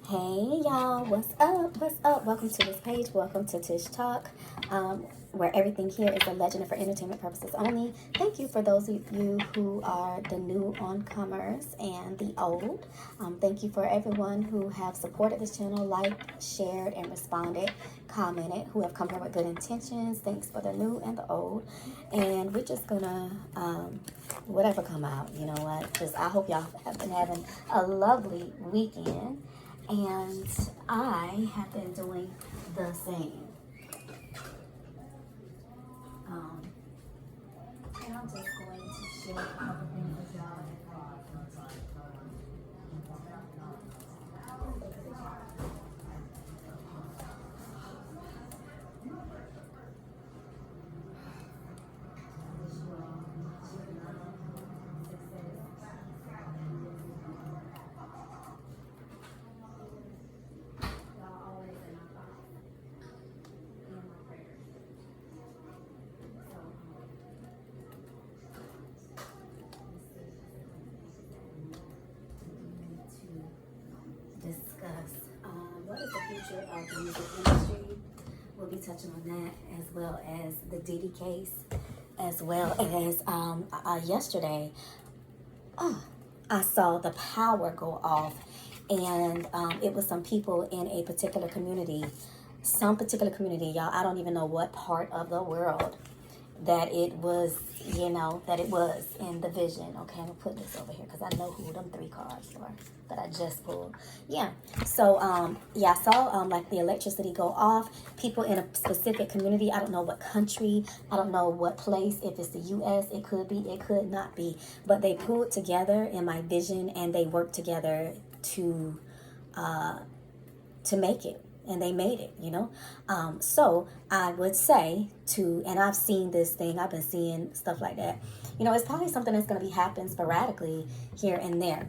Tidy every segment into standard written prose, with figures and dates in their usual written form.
Hey y'all, what's up? What's up? Welcome to this page. Welcome to Tish Talk, where everything here is a legend and for entertainment purposes only. Thank you for those of you who are the new oncomers and the old. Thank you for everyone who have supported this channel, liked, shared, and responded, commented, who have come here with good intentions. Thanks for the new and the old. And we're just gonna whatever come out, you know what? Just I hope y'all have been having a lovely weekend. And I have been doing the same. And I'm just going to share a couple things with y'all. Discuss what is the future of the music industry. We'll be touching on that, as well as the Diddy case, as well as yesterday I saw the power go off, and it was some people in a particular community, y'all. I don't even know what part of the world that it was, that it was in the vision. Okay, I'm gonna put this over here because I know who them three cards were that I just pulled. Yeah, so I saw like the electricity go off. People in a specific community. I don't know what country. I don't know what place. If it's the U.S., it could be. It could not be. But they pulled together in my vision, and they worked together to make it. And they made it, so I would say and I've seen this thing, I've been seeing stuff like that, it's probably something that's going to be happening sporadically here and there.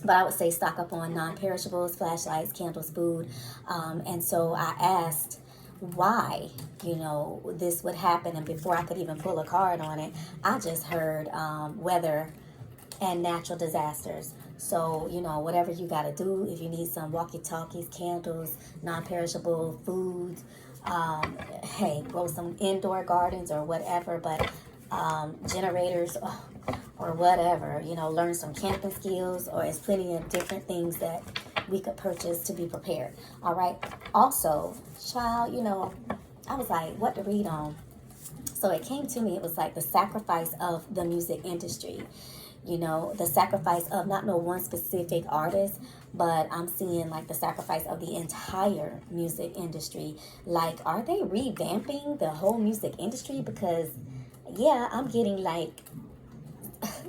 But I would say stock up on non-perishables, flashlights, candles, food. And so I asked why, this would happen. And before I could even pull a card on it, I just heard weather and natural disasters. So, whatever you got to do, if you need some walkie-talkies, candles, non-perishable foods, hey, grow some indoor gardens or whatever, but generators or whatever, learn some camping skills, or there's plenty of different things that we could purchase to be prepared. All right. Also, child, I was like, what to read on? So it came to me, it was like the sacrifice of the music industry. The sacrifice of not no one specific artist, but I'm seeing like the sacrifice of the entire music industry. Like, are they revamping the whole music industry? Because, yeah, I'm getting like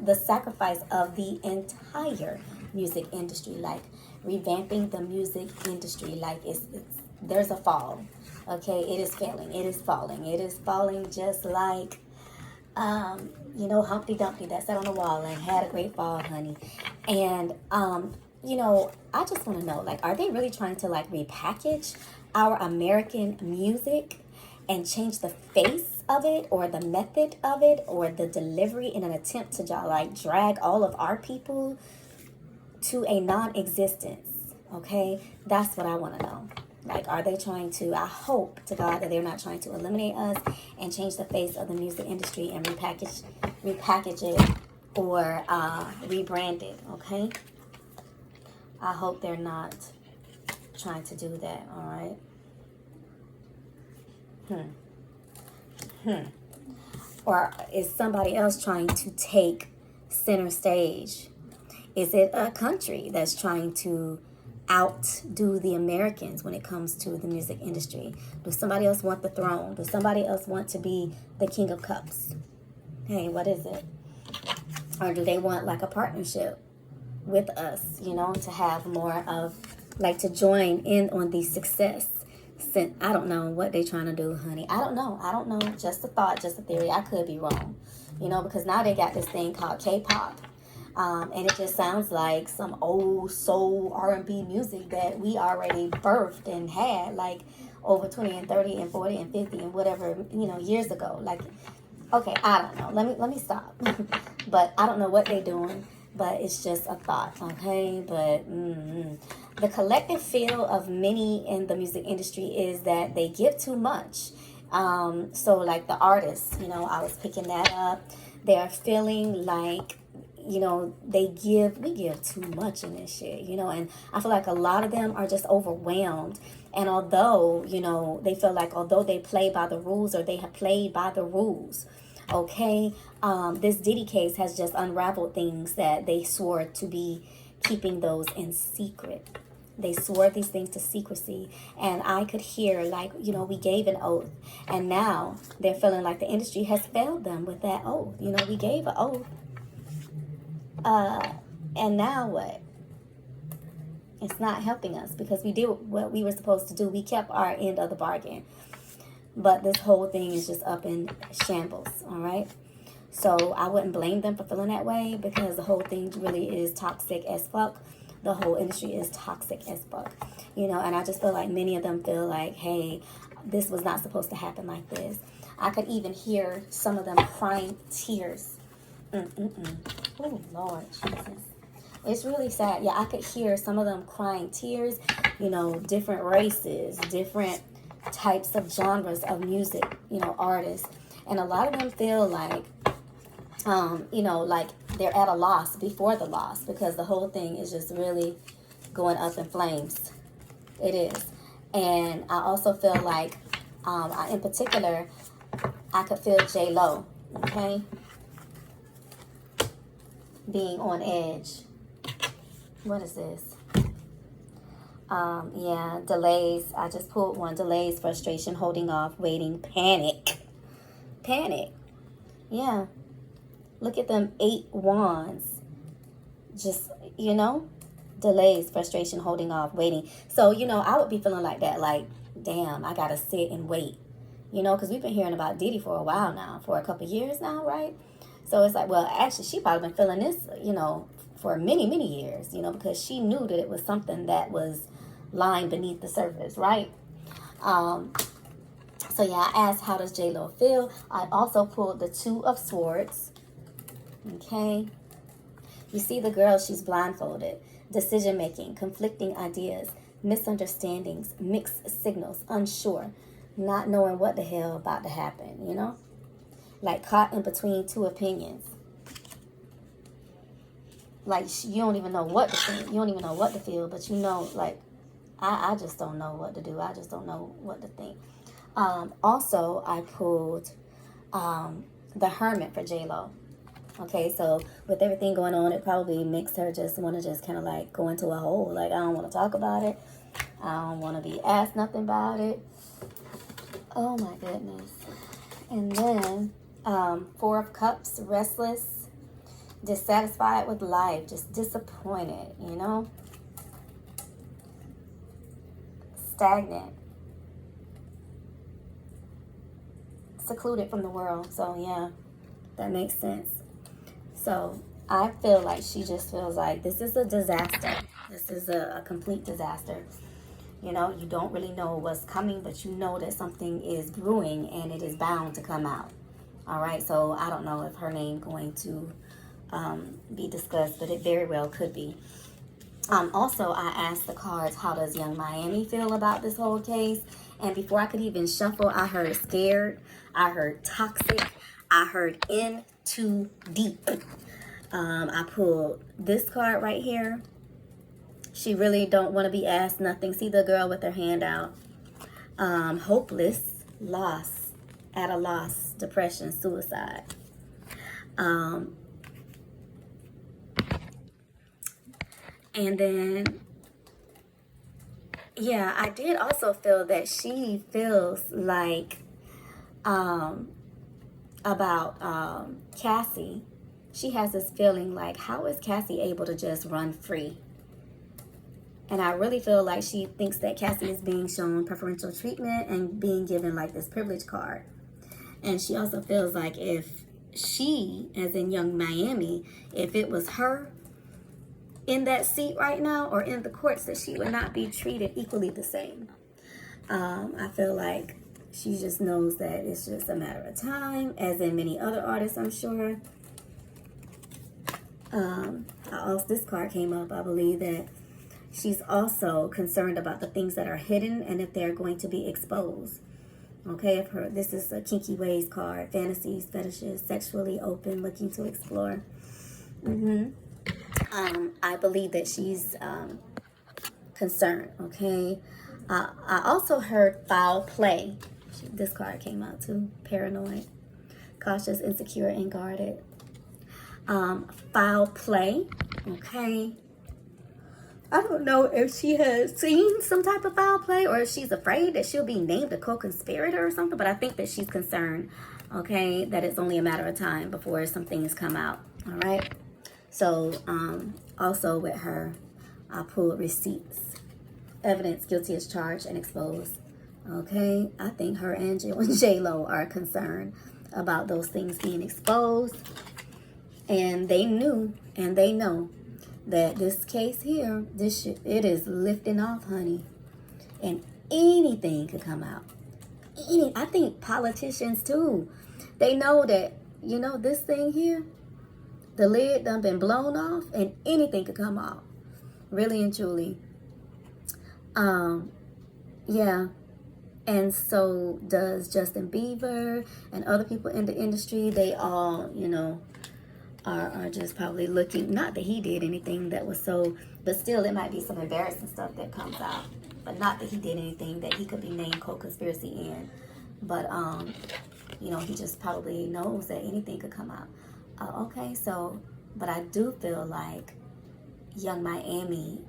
the sacrifice of the entire music industry, like revamping the music industry. Like there's a fall. Okay, it is failing. It is falling. It is falling just like Humpty Dumpty that sat on the wall and had a great fall, honey. And, I just want to know, like, are they really trying to, like, repackage our American music and change the face of it, or the method of it, or the delivery, in an attempt to, like, drag all of our people to a non-existence? Okay? That's what I want to know. Like, are they trying to, I hope to God that they're not trying to eliminate us and change the face of the music industry and repackage it or rebrand it, okay? I hope they're not trying to do that, all right? Or is somebody else trying to take center stage? Is it a country that's trying to outdo the Americans when it comes to the music industry? Does somebody else want the throne? Does somebody else want to be the King of Cups? Hey, what is it? Or do they want like a partnership with us, to have more of, like, to join in on the success? Since I don't know what they're trying to do, honey. I don't know. Just a thought, just a theory. I could be wrong, because now they got this thing called K-pop. And it just sounds like some old soul R&B music that we already birthed and had like over 20 and 30 and 40 and 50 and whatever, years ago. Like, okay, I don't know. Let me stop. But I don't know what they're doing. but it's just a thought, okay? But the collective feel of many in the music industry is that they give too much. So like the artists, you know, I was picking that up. They're feeling like, you know, we give too much in this shit, you know, and I feel like a lot of them are just overwhelmed. And although, you know, they feel like although they play by the rules, or they have played by the rules, okay, this Diddy case has just unraveled things that they swore to be keeping those in secret. They swore these things to secrecy, and I could hear, like, you know, we gave an oath, and now they're feeling like the industry has failed them with that oath. You know, we gave an oath, and now what? It's not helping us, because we did what we were supposed to do. We kept our end of the bargain. But this whole thing is just up in shambles, all right? So I wouldn't blame them for feeling that way, because the whole thing really is toxic as fuck. The whole industry is toxic as fuck, you know? And I just feel like many of them feel like, hey, this was not supposed to happen like this. I could even hear some of them crying tears. Oh, Lord Jesus. It's really sad. Yeah, I could hear some of them crying tears, you know, different races, different types of genres of music, you know, artists. And a lot of them feel like, you know, like they're at a loss before the loss, because the whole thing is just really going up in flames. It is. And I also feel like, in particular, I could feel JLO, okay, being on edge. What is this? Yeah, delays. I just pulled one. Delays, frustration, holding off, waiting, panic. Panic. Yeah. Look at them 8 wands. Just, you know, delays, frustration, holding off, waiting. So, you know, I would be feeling like that. Like, damn, I got to sit and wait. You know, because we've been hearing about Diddy for a while now. For a couple years now, right? So it's like, well, actually, she probably been feeling this, you know, for many, many years, you know, because she knew that it was something that was lying beneath the surface, right? So yeah, I asked, how does JLo feel? I also pulled the 2 of Swords. Okay. You see the girl, she's blindfolded. Decision making, conflicting ideas, misunderstandings, mixed signals, unsure, not knowing what the hell about to happen, you know? Like caught in between 2 opinions. Like, you don't even know what to think. You don't even know what to feel, but you know, like, I just don't know what to do. I just don't know what to think. Also, I pulled the Hermit for JLo. Okay, so with everything going on, it probably makes her just want to just kind of like go into a hole. Like, I don't want to talk about it. I don't want to be asked nothing about it. Oh, my goodness. And then 4 of Cups, restless, dissatisfied with life, just disappointed, you know? Stagnant. Secluded from the world. So, yeah, that makes sense. So, I feel like she just feels like this is a disaster. This is a complete disaster. You know, you don't really know what's coming, but you know that something is brewing and it is bound to come out. All right, so I don't know if her name going to be discussed, but it very well could be. Also, I asked the cards, how does Young Miami feel about this whole case? And before I could even shuffle, I heard scared, I heard toxic, I heard in too deep. I pulled this card right here. She really don't want to be asked nothing. See the girl with her hand out. Hopeless, loss, at a loss, depression, suicide. And then, yeah, I did also feel that she feels like about Cassie. She has this feeling like, how is Cassie able to just run free? And I really feel like she thinks that Cassie is being shown preferential treatment and being given like this privilege card. And she also feels like if she, as in Young Miami, if it was her in that seat right now or in the courts, that she would not be treated equally the same. I feel like she just knows that it's just a matter of time, as in many other artists, I'm sure. this card came up. I believe that she's also concerned about the things that are hidden and if they're going to be exposed. Okay, this is a kinky ways card. Fantasies, fetishes, sexually open, looking to explore. I believe that she's concerned. Okay. I also heard foul play. This card came out too. Paranoid, cautious, insecure, and guarded. Foul play. Okay. I don't know if she has seen some type of foul play or if she's afraid that she'll be named a co-conspirator or something, but I think that she's concerned, okay, that it's only a matter of time before some things come out, all right? So, also with her, I pulled receipts, evidence, guilty as charged and exposed, okay? I think her and JLO are concerned about those things being exposed, and they knew and they know that this case here, it is lifting off, honey. And anything could come out. I think politicians too, they know that, you know, this thing here, the lid done been blown off and anything could come out. Really and truly. Yeah. And so does Justin Bieber and other people in the industry. They all, you know, are just probably looking, not that he did anything that was so, but still it might be some embarrassing stuff that comes out, but not that he did anything that he could be named co-conspiracy in, but you know, he just probably knows that anything could come out. Okay, so, but I do feel like Young Miami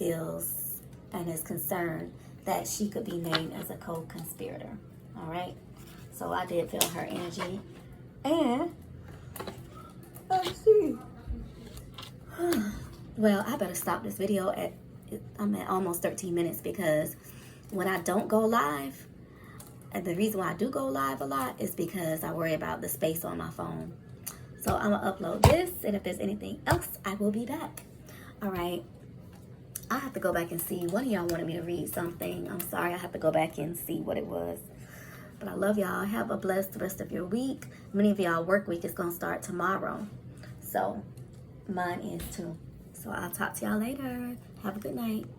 feels and is concerned that she could be named as a co-conspirator. All right, so I did feel her energy. And let's see. Well, I better stop this video I'm at almost 13 minutes, because when I don't go live, and the reason why I do go live a lot is because I worry about the space on my phone. So I'm gonna upload this, and if there's anything else, I will be back. All right. I have to go back and see. One of y'all wanted me to read something. I'm sorry, I have to go back and see what it was. But I love y'all. Have a blessed rest of your week. Many of y'all work week is gonna start tomorrow. So mine is too. So I'll talk to y'all later. Have a good night.